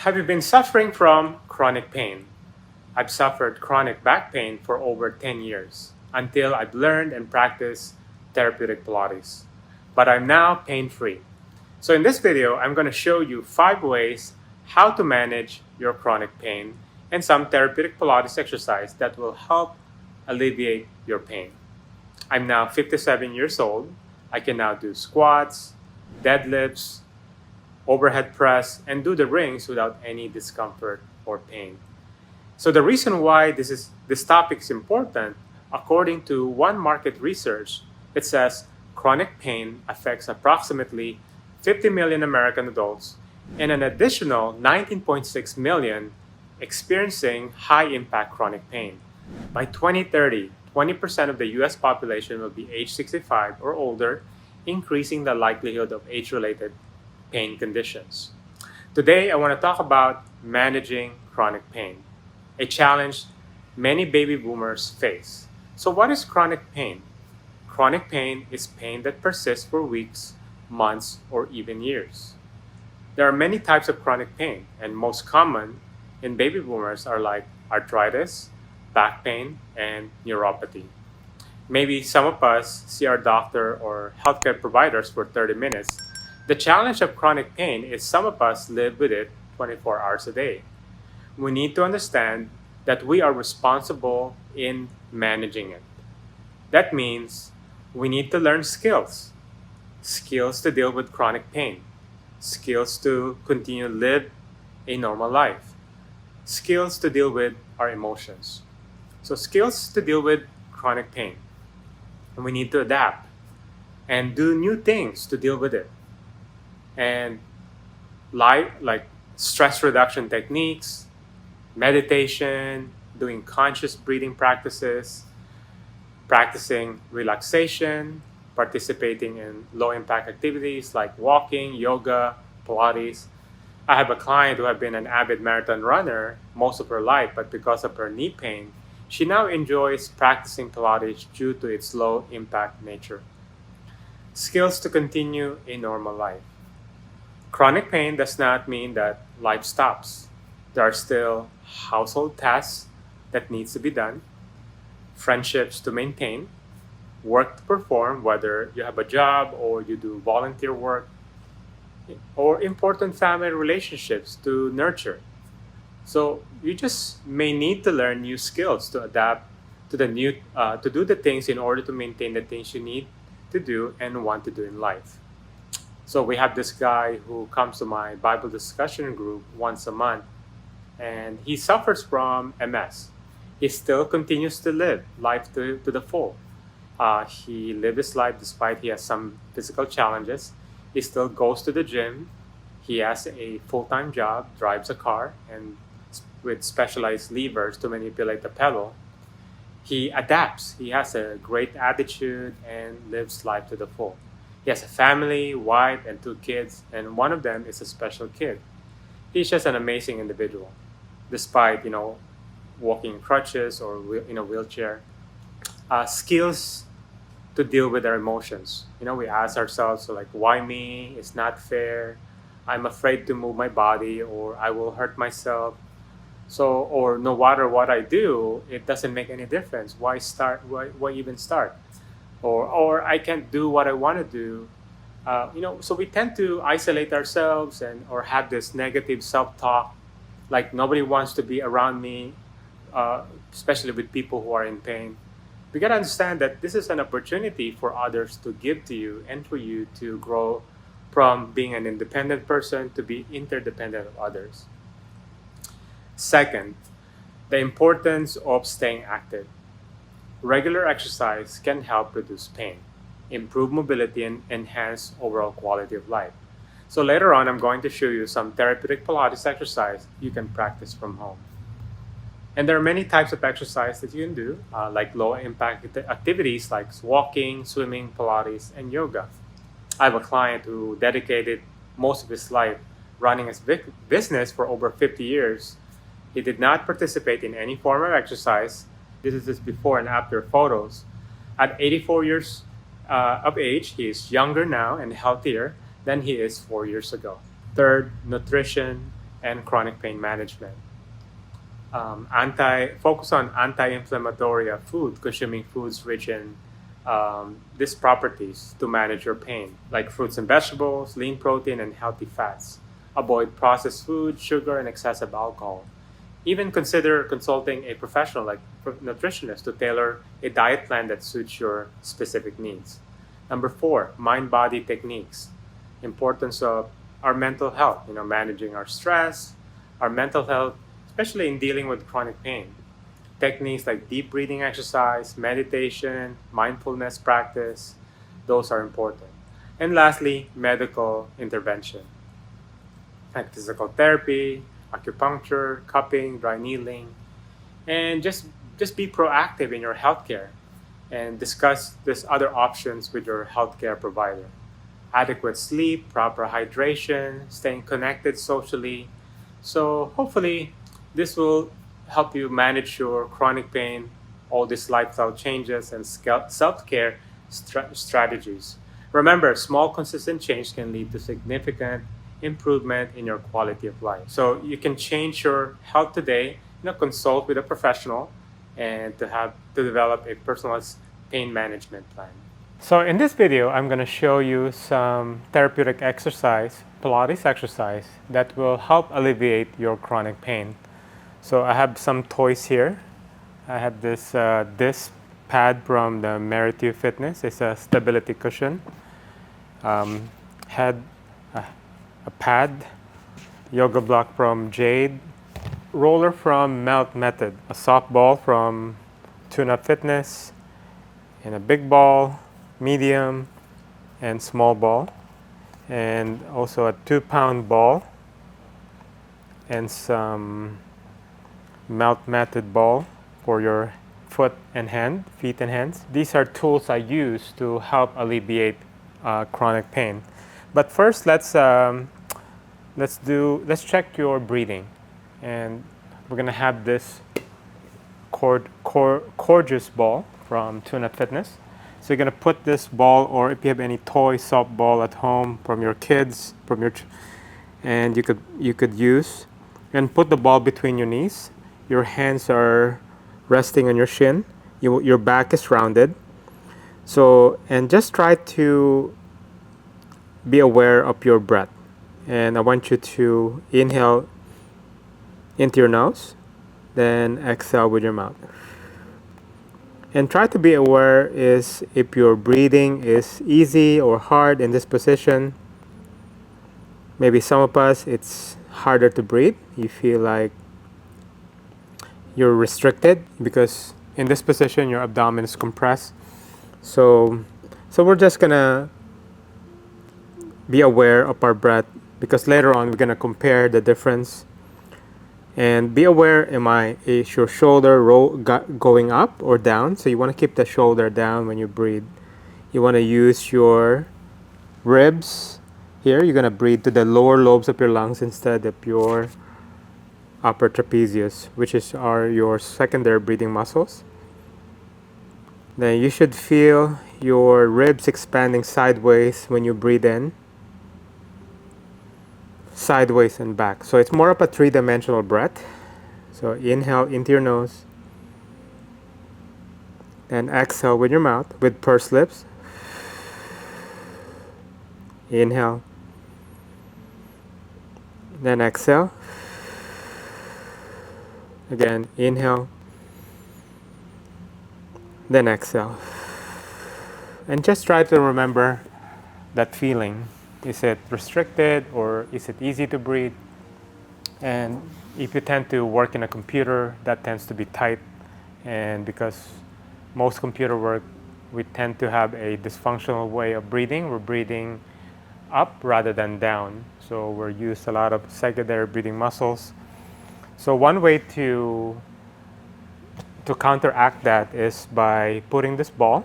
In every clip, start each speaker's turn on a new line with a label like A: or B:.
A: Have you been suffering from chronic pain? I've suffered chronic back pain for over 10 years until I've learned and practiced therapeutic Pilates. But I'm now pain free. So, in this video, I'm going to show you 5 ways how to manage your chronic pain and some therapeutic Pilates exercise that will help alleviate your pain. I'm now 57 years old. I can now do squats, deadlifts, overhead press, and do the rings without any discomfort or pain. So the reason why this topic is important, according to one market research, it says chronic pain affects approximately 50 million American adults and an additional 19.6 million experiencing high impact chronic pain. By 2030, 20% of the US population will be age 65 or older, increasing the likelihood of age-related pain conditions. Today, I want to talk about managing chronic pain, a challenge many baby boomers face. So what is chronic pain? Chronic pain is pain that persists for weeks, months, or even years. There are many types of chronic pain, and most common in baby boomers are like arthritis, back pain, and neuropathy. Maybe some of us see our doctor or healthcare providers for 30 minutes. The challenge of chronic pain is some of us live with it 24 hours a day. We need to understand that we are responsible in managing it. That means we need to learn skills to deal with chronic pain, skills to continue to live a normal life, skills to deal with our emotions. So skills to deal with chronic pain. And we need to adapt and do new things to deal with it. And like stress reduction techniques, meditation, doing conscious breathing practices, practicing relaxation, participating in low impact activities like walking, yoga, Pilates. I have a client who had been an avid marathon runner most of her life, but because of her knee pain, she now enjoys practicing Pilates due to its low impact nature. Skills to continue a normal life. Chronic pain does not mean that life stops. There are still household tasks that needs to be done, friendships to maintain, work to perform, whether you have a job or you do volunteer work, or important family relationships to nurture. So you just may need to learn new skills to adapt to to do the things in order to maintain the things you need to do and want to do in life. So we have this guy who comes to my Bible discussion group once a month, and he suffers from MS. He still continues to live life to the full. He lives his life despite he has some physical challenges. He still goes to the gym. He has a full-time job, drives a car, and with specialized levers to manipulate the pedal. He adapts. He has a great attitude and lives life to the full. He has a family, wife, and 2 kids, and one of them is a special kid. He's just an amazing individual, despite walking in crutches or in a wheelchair. Skills to deal with our emotions. We ask ourselves, so like, why me? It's not fair. I'm afraid to move my body, or I will hurt myself. So, or no matter what I do, it doesn't make any difference. Why start? Why even start? Or I can't do what I want to do. So we tend to isolate ourselves or have this negative self-talk, like nobody wants to be around me, especially with people who are in pain. We gotta understand that this is an opportunity for others to give to you and for you to grow from being an independent person to be interdependent of others. Second, the importance of staying active. Regular exercise can help reduce pain, improve mobility, and enhance overall quality of life. So later on, I'm going to show you some therapeutic Pilates exercise you can practice from home. And there are many types of exercise that you can do, like low impact activities like walking, swimming, Pilates, and yoga. I have a client who dedicated most of his life running his business for over 50 years. He did not participate in any form of exercise. This is his before and after photos. At 84 years of age, he is younger now and healthier than he is 4 years ago. Third, nutrition and chronic pain management. Focus on anti-inflammatory food, consuming foods rich in these properties to manage your pain, like fruits and vegetables, lean protein, and healthy fats. Avoid processed food, sugar, and excessive alcohol. Even consider consulting a professional like nutritionist to tailor a diet plan that suits your specific needs. Number four, mind-body techniques. Importance of our mental health, managing our stress, our mental health, especially in dealing with chronic pain. Techniques like deep breathing exercise, meditation, mindfulness practice, those are important. And lastly, medical intervention like physical therapy, acupuncture, cupping, dry needling, and just be proactive in your healthcare and discuss these other options with your healthcare provider. Adequate sleep, proper hydration, staying connected socially. So hopefully this will help you manage your chronic pain, all these lifestyle changes and self-care strategies. Remember, small consistent change can lead to significant improvement in your quality of life. So you can change your health today, consult with a professional and to develop a personalized pain management plan. So in this video, I'm going to show you some therapeutic exercise, Pilates exercise that will help alleviate your chronic pain. So I have some toys here. I have this pad from the Meritu Fitness. It's a stability cushion. Had a pad, yoga block from Jade, roller from Melt Method, a softball from Tune Up Fitness, and a big ball, medium, and small ball, and also a 2-pound ball, and some Melt Method ball for your feet and hands. These are tools I use to help alleviate chronic pain. But first, let's check your breathing, and we're gonna have this gorgeous ball from Tune Up Fitness. So you're gonna put this ball, or if you have any toy softball at home from your kids, and you could use, and put the ball between your knees. Your hands are resting on your shin. Your back is rounded. So, and just try to be aware of your breath. And I want you to inhale into your nose, then exhale with your mouth. And try to be aware is if your breathing is easy or hard in this position. Maybe some of us, it's harder to breathe. You feel like you're restricted because in this position your abdomen is compressed. So we're just gonna be aware of our breath, because later on we're gonna compare the difference. And be aware, is your shoulder going up or down? So you want to keep the shoulder down when you breathe. You want to use your ribs here. You're gonna breathe to the lower lobes of your lungs instead of your upper trapezius, which are your secondary breathing muscles. Then you should feel your ribs expanding sideways when you breathe in, sideways and back. So it's more of a three-dimensional breath. So inhale into your nose, and exhale with your mouth with pursed lips. Inhale, then exhale. Again, inhale, then exhale. And just try to remember that feeling. Is it restricted or is it easy to breathe? And if you tend to work in a computer, that tends to be tight. And because most computer work, we tend to have a dysfunctional way of breathing. We're breathing up rather than down. So we're used a lot of secondary breathing muscles. So one way to counteract that is by putting this ball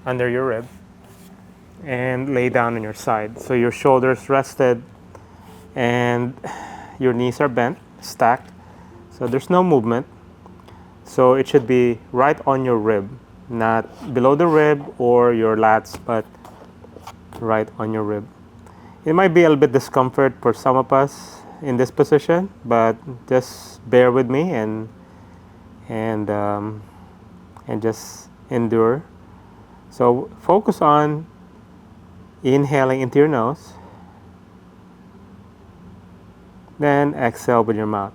A: under your rib and lay down on your side. So your shoulders rested and your knees are bent, stacked. So there's no movement. So it should be right on your rib, not below the rib or your lats, but right on your rib. It might be a little bit discomfort for some of us, in this position, but just bear with me and just endure. So focus on inhaling into your nose, then exhale with your mouth.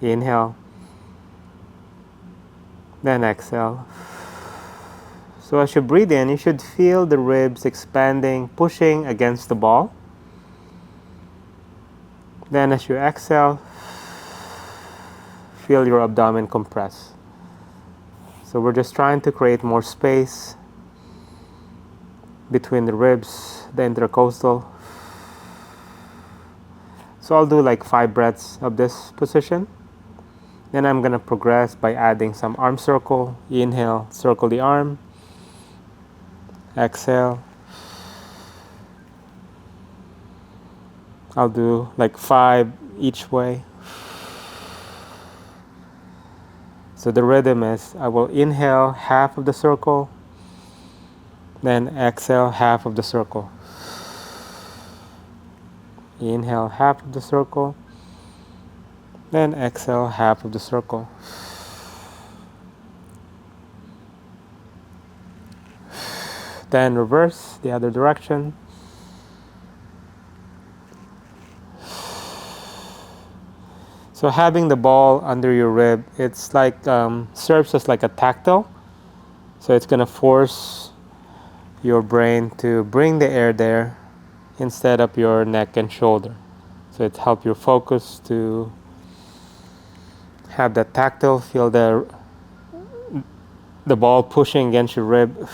A: Inhale, then exhale. So as you breathe in, you should feel the ribs expanding, pushing against the ball. Then as you exhale, feel your abdomen compress. So we're just trying to create more space between the ribs, the intercostal. So I'll do like 5 breaths of this position. Then I'm going to progress by adding some arm circle. Inhale, circle the arm. Exhale. I'll do like 5 each way. So the rhythm is I will inhale half of the circle, then exhale half of the circle. Inhale half of the circle, then exhale half of the circle. Then reverse the other direction. So having the ball under your rib, it's like serves as like a tactile. So it's gonna force your brain to bring the air there instead of your neck and shoulder. So it helps your focus to have that tactile, feel the ball pushing against your rib.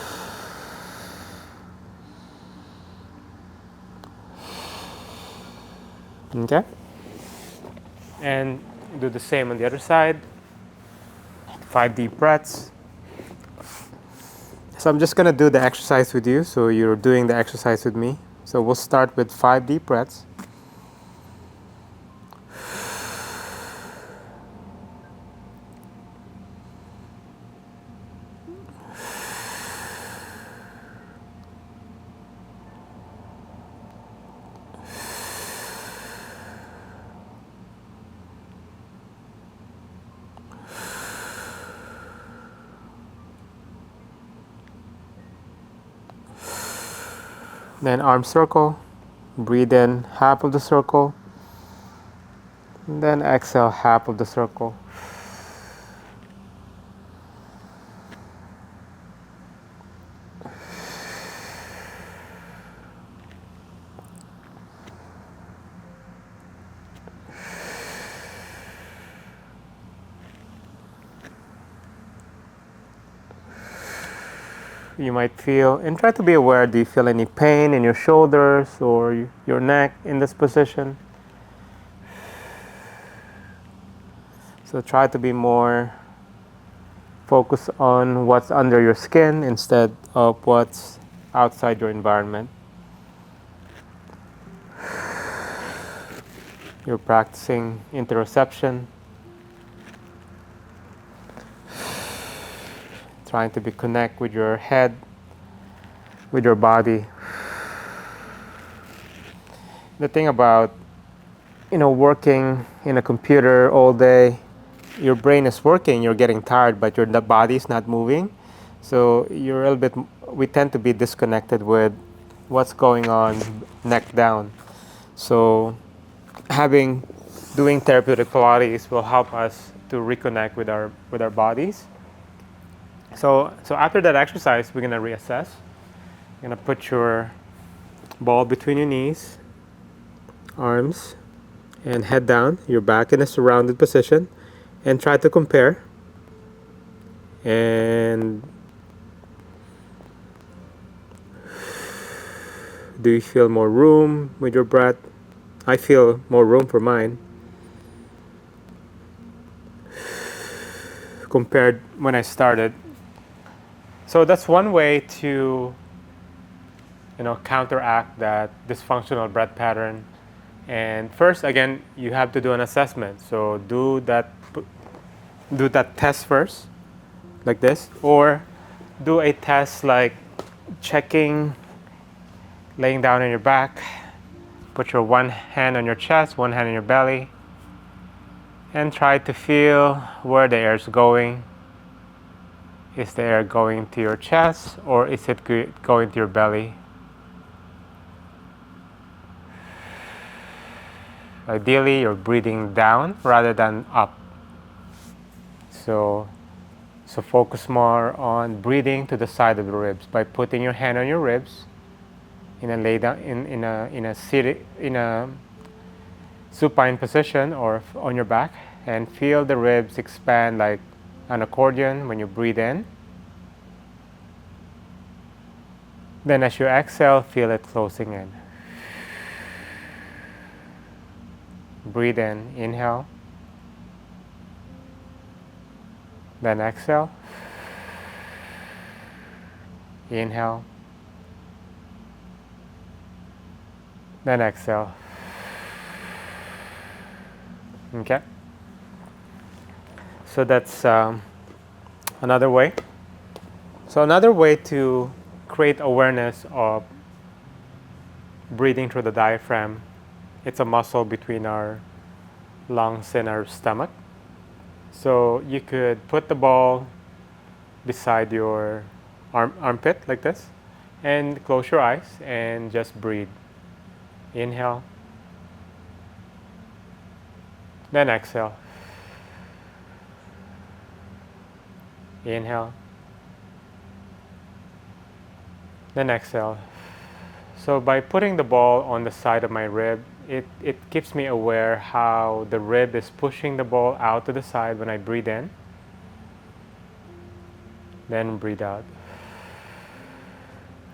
A: Okay? And do the same on the other side. 5 deep breaths. So I'm just going to do the exercise with you, so you're doing the exercise with me. So we'll start with 5 deep breaths. Then arm circle, breathe in half of the circle, and then exhale half of the circle. You might feel, and try to be aware, do you feel any pain in your shoulders or your neck in this position? So try to be more focused on what's under your skin instead of what's outside your environment. You're practicing interoception, trying to connect with your head, with your body. The thing about, working in a computer all day, your brain is working, you're getting tired, but your body is not moving. So we tend to be disconnected with what's going on neck down. So doing therapeutic Pilates will help us to reconnect with our bodies. So after that exercise, we're gonna reassess. You're gonna put your ball between your knees, arms, and head down. Your back in a surrounded position, and try to compare. And do you feel more room with your breath? I feel more room for mine compared when I started. So that's one way to counteract that dysfunctional breath pattern. And first, again, you have to do an assessment. So do that test first, like this, or do a test like checking, laying down on your back, Put your one hand on your chest, one hand on your belly, and try to feel where the air is going. Is the air going to your chest or is it going to your belly? Ideally, you're breathing down rather than up. So focus more on breathing to the side of the ribs by putting your hand on your ribs in a lay down in a supine position or on your back, and feel the ribs expand like an accordion when you breathe in. Then as you exhale, feel it closing in. Breathe in, inhale. Then exhale. Inhale. Then exhale. Okay? So that's another way. So another way to create awareness of breathing through the diaphragm, it's a muscle between our lungs and our stomach. So you could put the ball beside your armpit like this and close your eyes and just breathe. Inhale. Then exhale. Inhale. Then exhale. So by putting the ball on the side of my rib, it keeps me aware how the rib is pushing the ball out to the side when I breathe in. Then breathe out.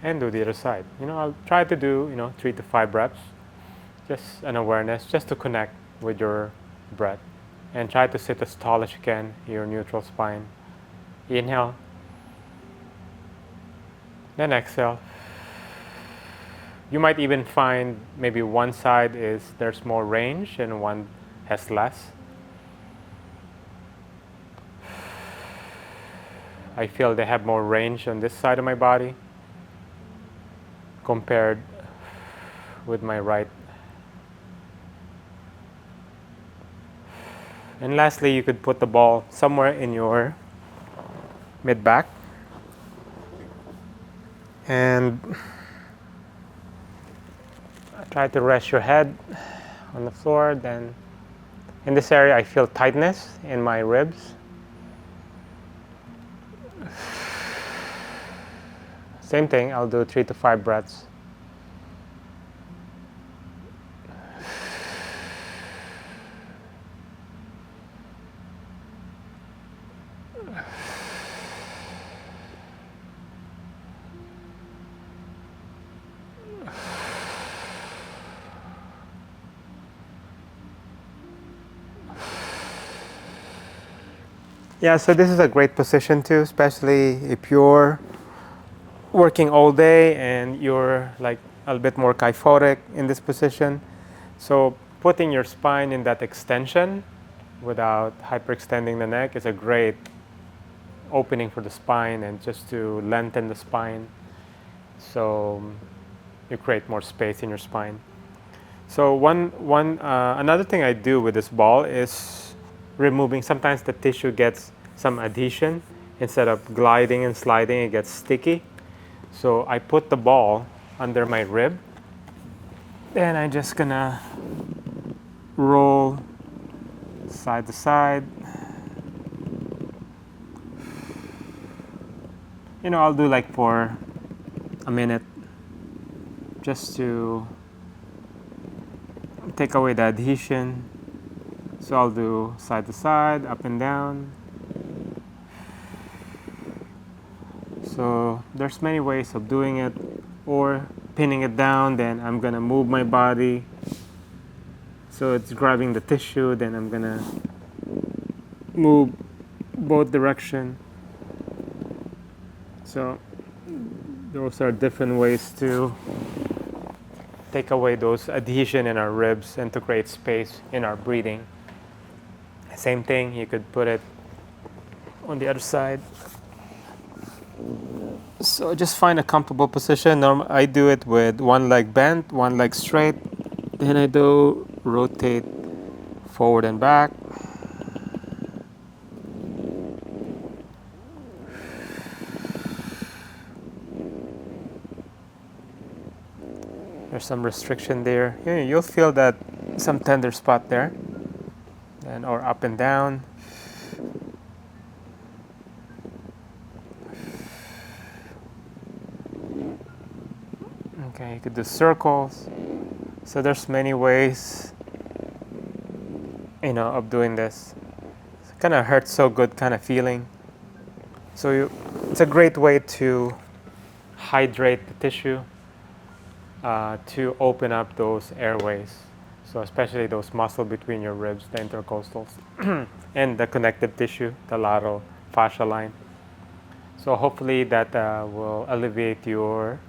A: And do the other side. I'll try to do, 3 to 5 reps. Just an awareness, just to connect with your breath. And try to sit as tall as you can, your neutral spine. Inhale. Then exhale. You might even find maybe one side there's more range and one has less. I feel they have more range on this side of my body compared with my right. And lastly, you could put the ball somewhere in your mid-back and try to rest your head on the floor. Then in this area I feel tightness in my ribs. Same thing, I'll do 3 to 5 breaths. Yeah, so this is a great position too, especially if you're working all day and you're like a little bit more kyphotic in this position. So putting your spine in that extension without hyperextending the neck is a great opening for the spine and just to lengthen the spine. So you create more space in your spine. So another thing I do with this ball is removing. Sometimes the tissue gets some adhesion. Instead of gliding and sliding, it gets sticky. So I put the ball under my rib and I'm just gonna roll side to side. I'll do like for a minute just to take away the adhesion. So I'll do side to side, up and down. So there's many ways of doing it, or pinning it down, then I'm gonna move my body so it's grabbing the tissue, then I'm gonna move both direction. So those are different ways to take away those adhesion in our ribs and to create space in our breathing. Same thing, you could put it on the other side. So just find a comfortable position. I do it with one leg bent, one leg straight, Then I do rotate forward and back. There's some restriction there. You'll feel that some tender spot there. And or up and down. Okay, you could do circles. So there's many ways, of doing this. It kind of hurts so good kind of feeling. So it's a great way to hydrate the tissue, to open up those airways. So especially those muscles between your ribs, the intercostals, and the connective tissue, the lateral fascia line. So hopefully that will alleviate your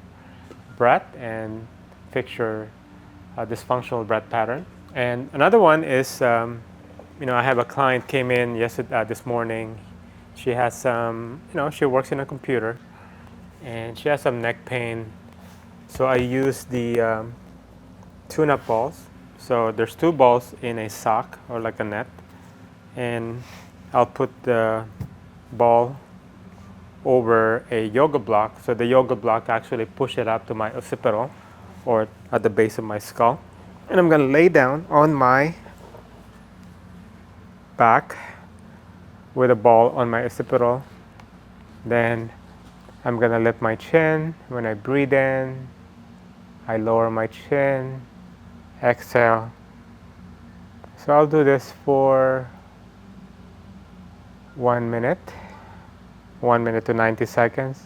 A: breath and fix your dysfunctional breath pattern. And another one is, I have a client came in this morning. She has some, she works in a computer, and she has some neck pain. So I use the tune-up balls. So there's 2 balls in a sock or like a net, and I'll put the ball over a yoga block. So the yoga block actually push it up to my occipital or at the base of my skull. And I'm gonna lay down on my back with a ball on my occipital. Then I'm gonna lift my chin. When I breathe in, I lower my chin, exhale. So I'll do this for 1 minute, 1 minute to 90 seconds.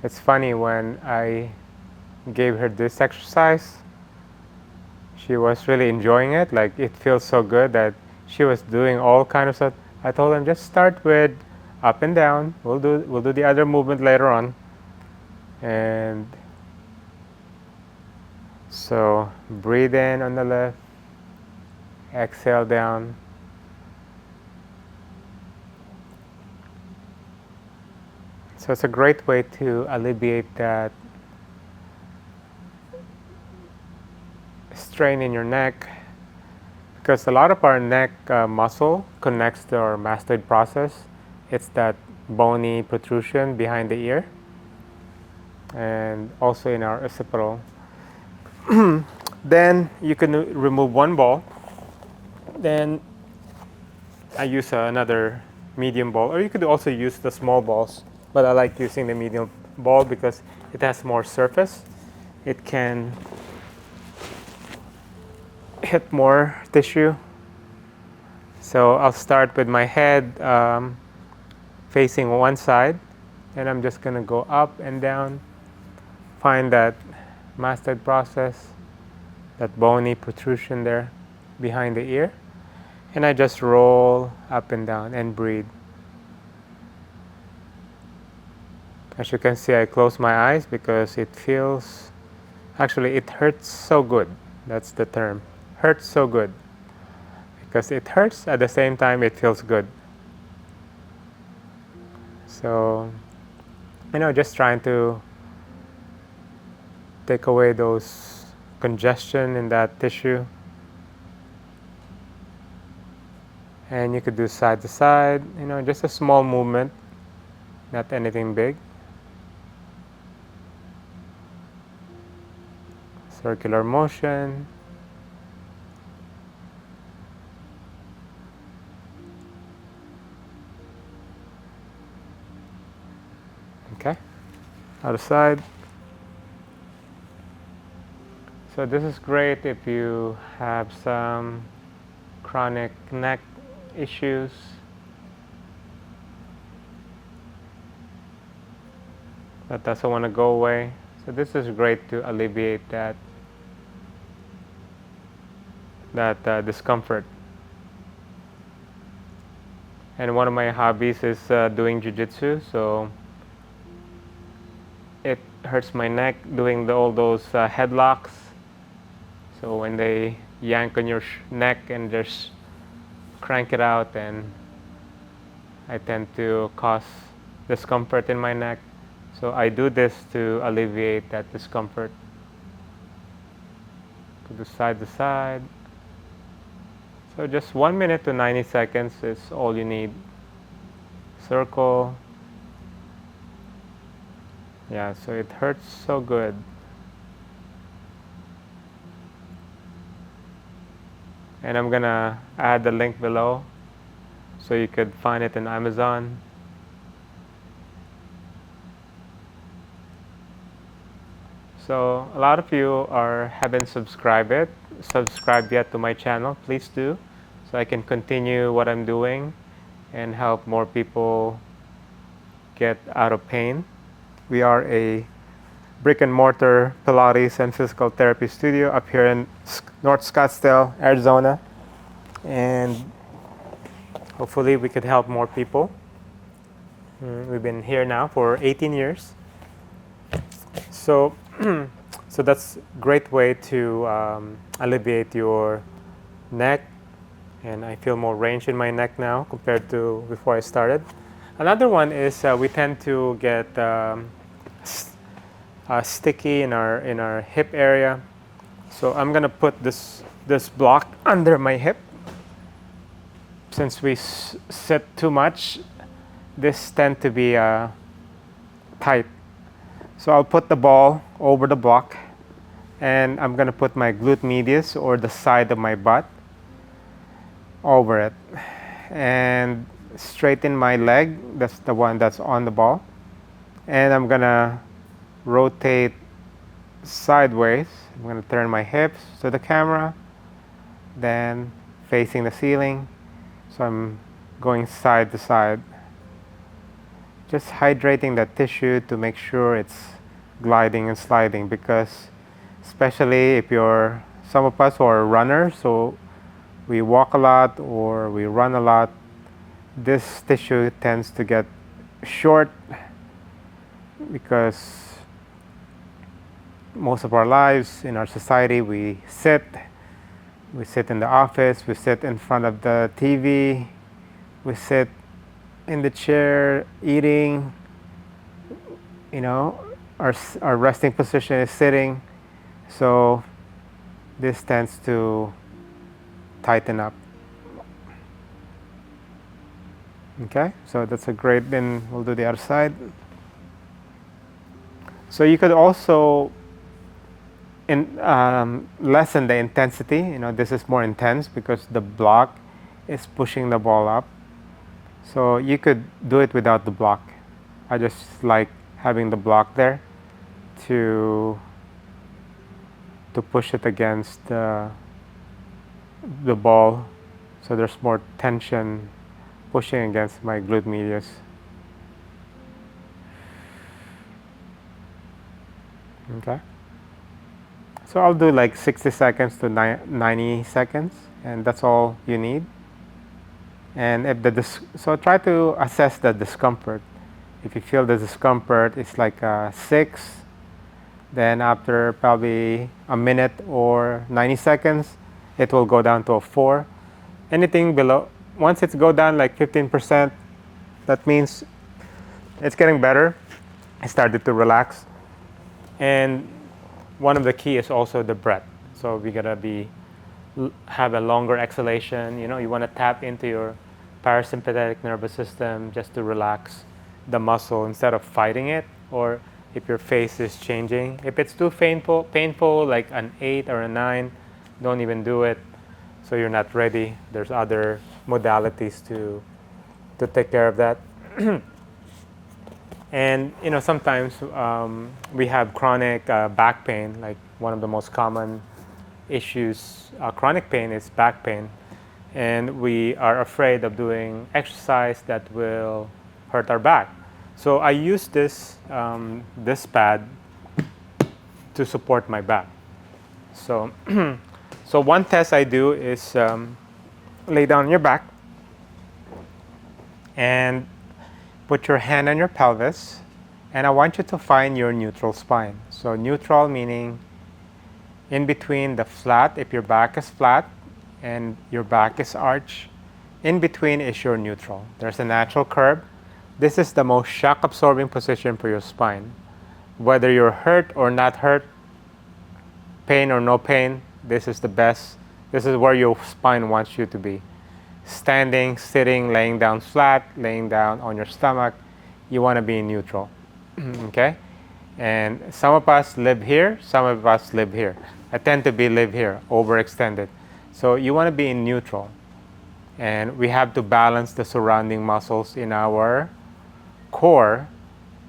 A: It's funny, when I gave her this exercise, she was really enjoying it. Like, it feels so good that she was doing all kind of stuff. I told them, just start with up and down. We'll do the other movement later on. And so breathe in on the left, exhale down. So it's a great way to alleviate that strain in your neck, because a lot of our neck muscle connects to our mastoid process. It's that bony protrusion behind the ear, and also in our occipital. Then you can remove 1 ball. Then I use another medium ball, or you could also use the small balls, but I like using the medium ball because it has more surface. It can hit more tissue. So I'll start with my head facing one side, and I'm just going to go up and down, find that mastoid process, that bony protrusion there behind the ear, and I just roll up and down and breathe. As you can see, I close my eyes because it hurts so good. That's the term. Hurts so good. Because it hurts, at the same time it feels good. So, just trying to take away those congestion in that tissue. And you could do side to side, just a small movement, not anything big. Circular motion. Okay, other side. So this is great if you have some chronic neck issues. That doesn't want to go away. So this is great to alleviate that discomfort. And one of my hobbies is doing jiu-jitsu, so it hurts my neck doing all those headlocks. So when they yank on your neck and just crank it out, and I tend to cause discomfort in my neck. So I do this to alleviate that discomfort. So do side to side. So just 1 minute to 90 seconds is all you need. Circle. Yeah, so it hurts so good. And I'm gonna add the link below so you could find it in Amazon. So a lot of you haven't subscribed yet to my channel. Please do, so I can continue what I'm doing and help more people get out of pain. We are a brick and mortar Pilates and physical therapy studio up here in North Scottsdale, Arizona, and hopefully we could help more people. We've been here now for 18 years. So, so that's a great way to alleviate your neck, and I feel more range in my neck now compared to before I started. Another one is we tend to get sticky in our hip area. So I'm gonna put this block under my hip. Since we sit too much, this tend to be tight. So I'll put the ball over the block, and I'm gonna put my glute medius, or the side of my butt, over it, and straighten my leg. That's the one that's on the ball, and I'm gonna rotate sideways. I'm gonna turn my hips to the camera, then facing the ceiling. So I'm going side to side, just hydrating the tissue to make sure it's gliding and sliding, because especially if some of us who are runners, so we walk a lot or we run a lot, this tissue tends to get short, because most of our lives in our society we sit in the office, we sit in front of the TV, we sit in the chair eating, our resting position is sitting, so this tends to tighten up. Okay, so that's a great, then we'll do the other side. So you could also lessen the intensity. This is more intense because the block is pushing the ball up. So you could do it without the block. I just like having the block there to push it against the ball, so there's more tension pushing against my glute medius. Okay. So I'll do like 60 seconds to 90 seconds, and that's all you need. And so try to assess the discomfort. If you feel the discomfort, it's like a 6. Then after probably a minute or 90 seconds, it will go down to a 4. Anything below, once it's go down like 15%, that means it's getting better. I started to relax. And one of the key is also the breath. So we gotta have a longer exhalation. You want to tap into your parasympathetic nervous system just to relax the muscle instead of fighting it, or if your face is changing. If it's too painful like an 8 or a 9, don't even do it. So you're not ready. There's other modalities to take care of that. And sometimes we have chronic back pain. Like one of the most common issues, chronic pain, is back pain, and we are afraid of doing exercise that will hurt our back. So I use this pad to support my back. So so one test I do is lay down on your back and put your hand on your pelvis, and I want you to find your neutral spine. So neutral meaning in between the flat, if your back is flat and your back is arched, in between is your neutral. There's a natural curve. This is the most shock absorbing position for your spine. Whether you're hurt or not hurt, pain or no pain, This is the best. This is where your spine wants you to be. Standing, sitting, laying down flat, laying down on your stomach, you want to be in neutral. Okay? And some of us live here, some of us live here. I tend to be live here, overextended. So you want to be in neutral. And we have to balance the surrounding muscles in our core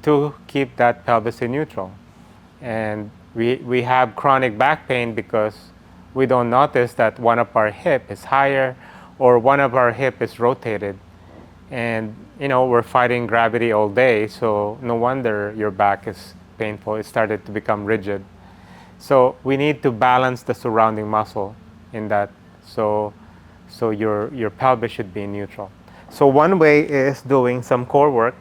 A: to keep that pelvis in neutral. And we have chronic back pain because we don't notice that one of our hip is higher or one of our hip is rotated. And we're fighting gravity all day, so no wonder your back is painful. It started to become rigid. So we need to balance the surrounding muscle in that. So your pelvis should be neutral. So one way is doing some core work.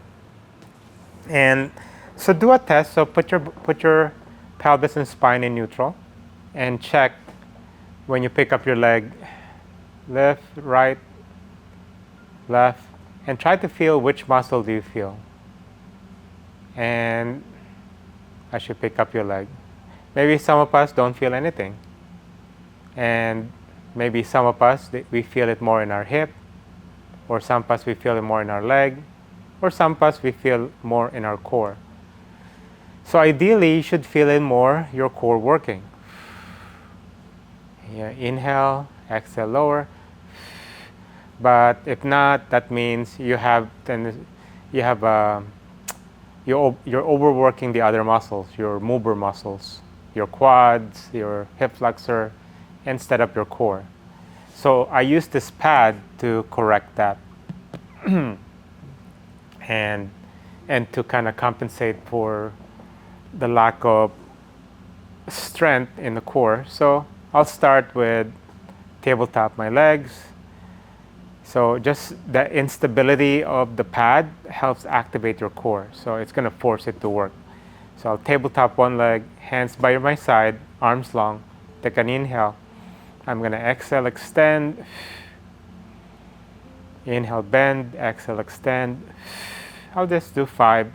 A: And so do a test. So put your pelvis and spine in neutral and check when you pick up your leg, left, right, left, and try to feel which muscle do you feel. And as you pick up your leg, maybe some of us don't feel anything. And maybe some of us, we feel it more in our hip, or some of us we feel it more in our leg, or some of us we feel more in our core. So ideally, you should feel it more, your core working. Yeah, inhale, exhale, lower. But if not, that means you're overworking the other muscles, your mover muscles, your quads, your hip flexor, instead of your core. So I use this pad to correct that, and to kind of compensate for the lack of strength in the core. So I'll start with tabletop my legs. So just the instability of the pad helps activate your core. So it's going to force it to work. So I'll tabletop one leg, hands by my side, arms long. Take an inhale. I'm going to exhale, extend. Inhale, bend. Exhale, extend. I'll just do 5.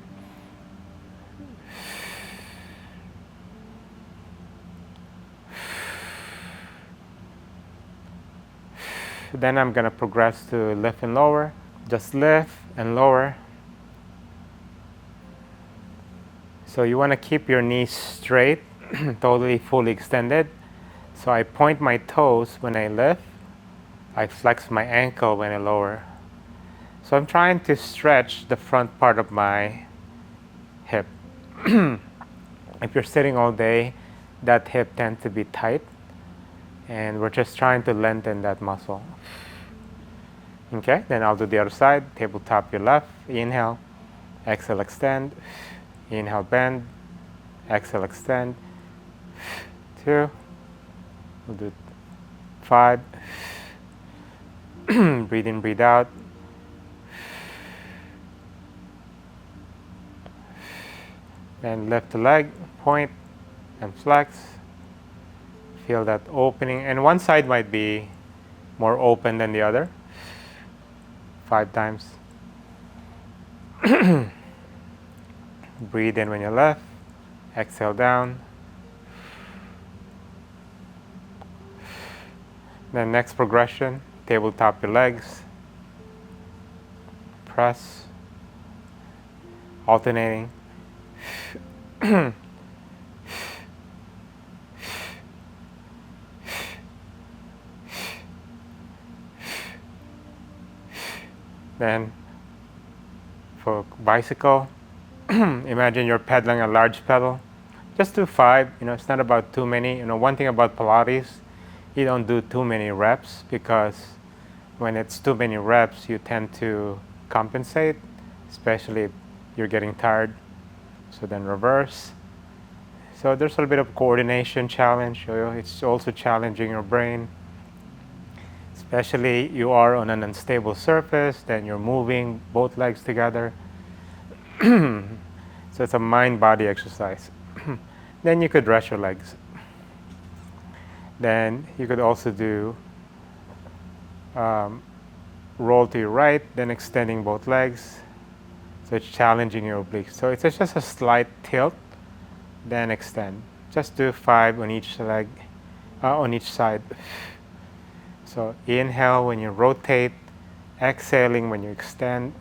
A: Then I'm going to progress to lift and lower. Just lift and lower. So you want to keep your knees straight, totally fully extended. So I point my toes when I lift. I flex my ankle when I lower. So I'm trying to stretch the front part of my hip. If you're sitting all day, that hip tends to be tight. And we're just trying to lengthen that muscle. Okay, then I'll do the other side. Tabletop your left. Inhale. Exhale, extend. Inhale, bend. Exhale, extend. 2. We'll do 5. Breathe in, breathe out. Then lift the leg, point, and flex. Feel that opening. And one side might be more open than the other. 5 times. Breathe in when you left. Exhale down. Then next progression, tabletop your legs. Press. Alternating. Then for bicycle, imagine you're pedaling a large pedal. Just do 5. It's not about too many. One thing about Pilates, you don't do too many reps, because when it's too many reps, you tend to compensate, especially if you're getting tired. So then reverse. So there's a little bit of coordination challenge. It's also challenging your brain. Especially you are on an unstable surface, then you're moving both legs together. So it's a mind-body exercise. Then you could rest your legs. Then you could also do roll to your right, then extending both legs. So it's challenging your obliques. So it's just a slight tilt, then extend. Just do 5 on each leg. on each side. So inhale when you rotate, exhaling when you extend.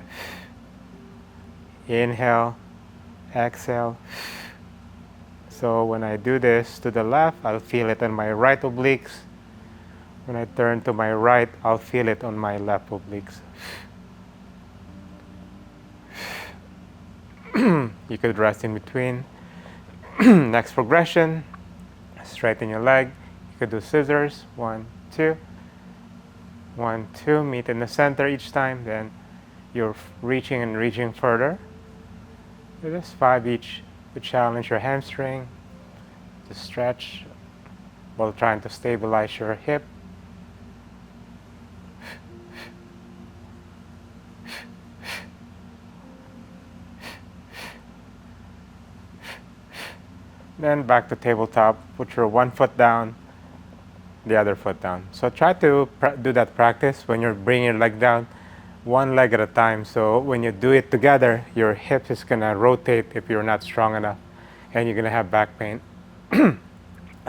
A: Inhale, exhale. So when I do this to the left, I'll feel it on my right obliques. When I turn to my right, I'll feel it on my left obliques. You could rest in between. Next progression, straighten your leg. You could do scissors, 1, 2, 1, 2, meet in the center each time, then you're reaching and reaching further. So just 5 each to challenge your hamstring, to stretch while trying to stabilize your hip. Then back to tabletop, put your one foot down, the other foot down. So try to do that practice when you're bringing your leg down, one leg at a time. So when you do it together, your hip is gonna rotate if you're not strong enough, and you're gonna have back pain.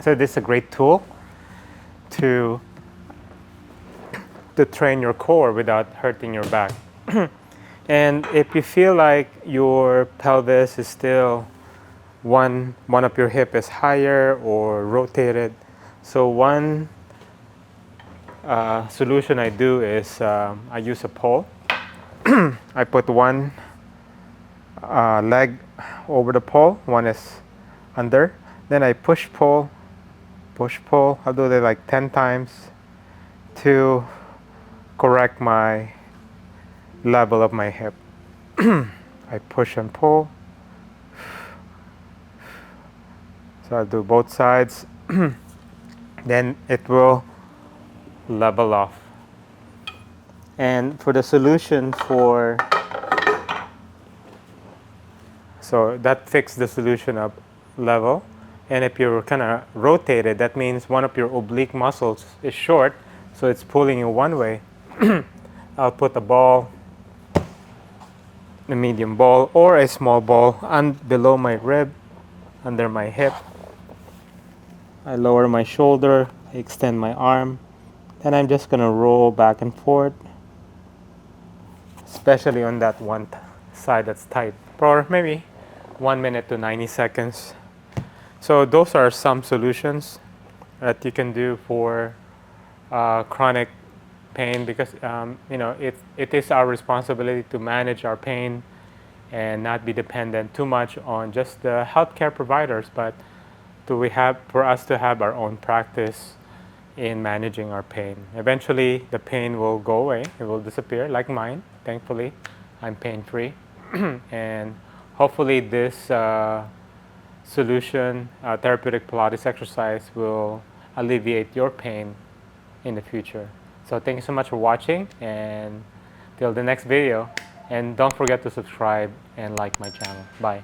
A: So this is a great tool to train your core without hurting your back. And if you feel like your pelvis is still one of your hip is higher or rotated, so one solution I do is I use a pole. I put one leg over the pole, one is under, then I push pull. I'll do that like 10 times to correct my level of my hip. I push and pull. So I'll do both sides. Then it will level off. And for the solution so that fixed the solution of level. And if you're kind of rotated, that means one of your oblique muscles is short, so it's pulling you one way. I'll put a ball, a medium ball or a small ball below my rib, under my hip. I lower my shoulder, I extend my arm, then I'm just gonna roll back and forth, especially on that one side that's tight, for maybe 1 minute to 90 seconds. So those are some solutions that you can do for chronic pain, because it is our responsibility to manage our pain and not be dependent too much on just the healthcare providers, but for us to have our own practice in managing our pain. Eventually, the pain will go away. It will disappear, like mine. Thankfully, I'm pain-free. And hopefully this solution, therapeutic Pilates exercise, will alleviate your pain in the future. So thank you so much for watching, and till the next video. And don't forget to subscribe and like my channel. Bye.